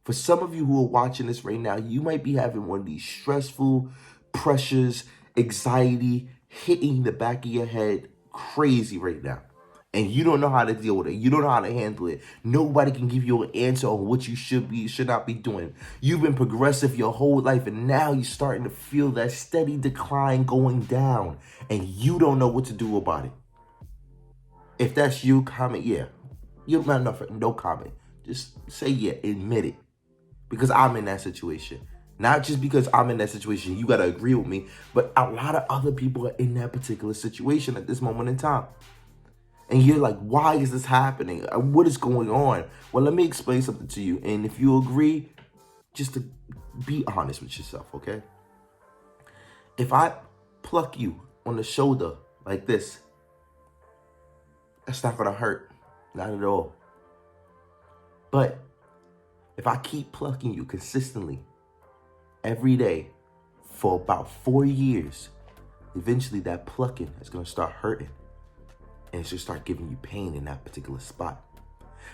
For some of you who are watching this right now, you might be having one of these stressful pressures, anxiety hitting the back of your head crazy right now. And you don't know how to deal with it. You don't know how to handle it. Nobody can give you an answer on what you should not be doing. You've been progressive your whole life, and now you're starting to feel that steady decline going down, and you don't know what to do about it. If that's you, comment yeah. You don't have no comment. Just say yeah, admit it. Because I'm in that situation. Not just because I'm in that situation, you got to agree with me, but a lot of other people are in that particular situation at this moment in time. And you're like, why is this happening? What is going on? Well, let me explain something to you. And if you agree, just to be honest with yourself, okay? If I pluck you on the shoulder like this, that's not going to hurt. Not at all. But if I keep plucking you consistently every day for about 4 years, eventually that plucking is going to start hurting. And it's going to start giving you pain in that particular spot.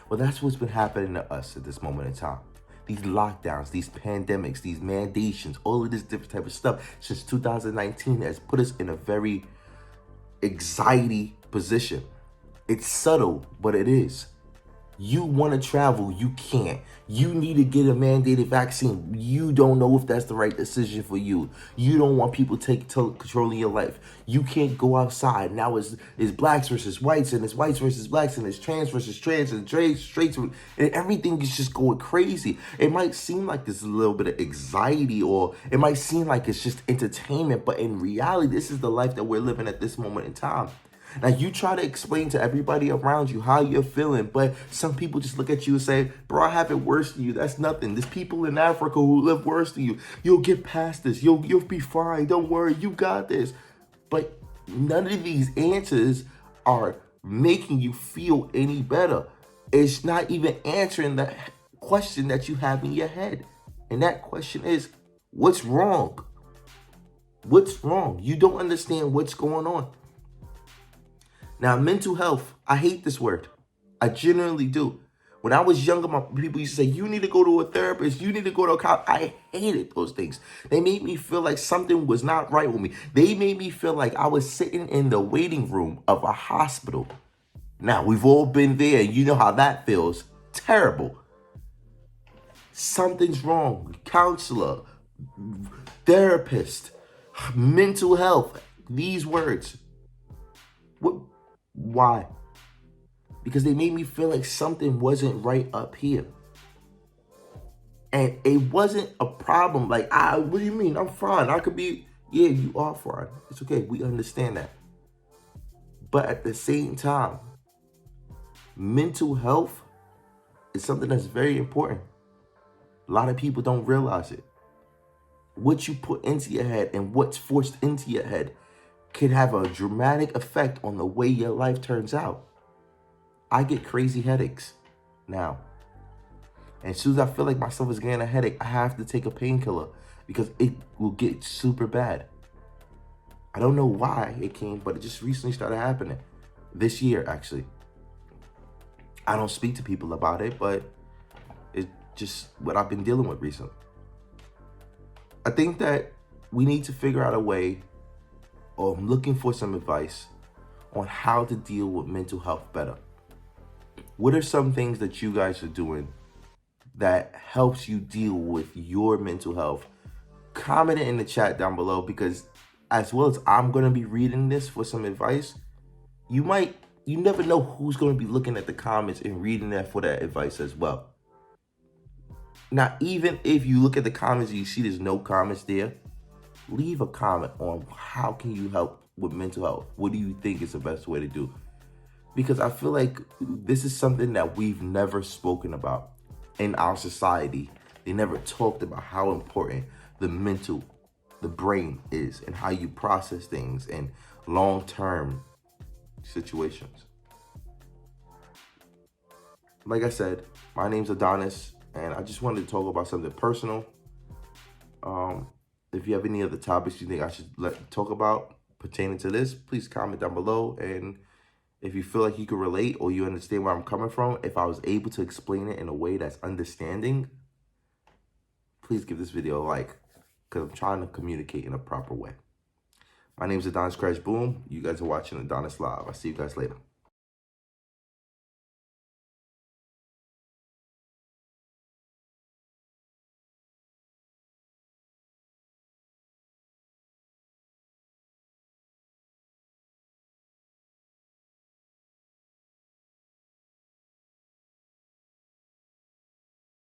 Well, that's what's been happening to us at this moment in time. These lockdowns, these pandemics, these mandations, all of this different type of stuff since 2019 has put us in a very anxiety position. It's subtle, but it is. You want to travel, you can't. You need to get a mandated vaccine. You don't know if that's the right decision for you. You don't want people controlling your life. You can't go outside. Now it's blacks versus whites, and it's whites versus blacks, and it's trans versus trans, and straights, and everything is just going crazy. It might seem like there's a little bit of anxiety, or it might seem like it's just entertainment, but in reality, this is the life that we're living at this moment in time. Now, you try to explain to everybody around you how you're feeling, but some people just look at you and say, bro, I have it worse than you. That's nothing. There's people in Africa who live worse than you. You'll get past this. You'll be fine. Don't worry. You got this. But none of these answers are making you feel any better. It's not even answering the question that you have in your head. And that question is, what's wrong? What's wrong? You don't understand what's going on. Now, mental health, I hate this word. I genuinely do. When I was younger, my people used to say, you need to go to a therapist, you need to go to a cop. I hated those things. They made me feel like something was not right with me. They made me feel like I was sitting in the waiting room of a hospital. Now, we've all been there, and you know how that feels. Terrible. Something's wrong. Counselor, therapist, mental health, these words. Why? Because they made me feel like something wasn't right up here. And it wasn't a problem. Like, what do you mean? I'm fine. I could be, yeah, you are fine. It's okay. We understand that. But at the same time, mental health is something that's very important. A lot of people don't realize it. What you put into your head and what's forced into your head can have a dramatic effect on the way your life turns out. I get crazy headaches now. And as soon as I feel like myself is getting a headache, I have to take a painkiller because it will get super bad. I don't know why it came, but it just recently started happening. This year, actually. I don't speak to people about it, but it's just what I've been dealing with recently. I think that we need to figure out a way, or I'm looking for some advice on how to deal with mental health better. What are some things that you guys are doing that helps you deal with your mental health? Comment it in the chat down below, because as well as I'm going to be reading this for some advice, you never know who's going to be looking at the comments and reading that for that advice as well. Now, even if you look at the comments and you see there's no comments there, leave a comment on how can you help with mental health. What do you think is the best way to do? Because I feel like this is something that we've never spoken about in our society. They never talked about how important the brain is, and how you process things in long-term situations. Like I said, my name's Adonis, and I just wanted to talk about something personal. If you have any other topics you think I should talk about pertaining to this, please comment down below. And if you feel like you can relate or you understand where I'm coming from, if I was able to explain it in a way that's understanding, please give this video a like, because I'm trying to communicate in a proper way. My name is Adonis Crash Boom. You guys are watching Adonis Live. I'll see you guys later.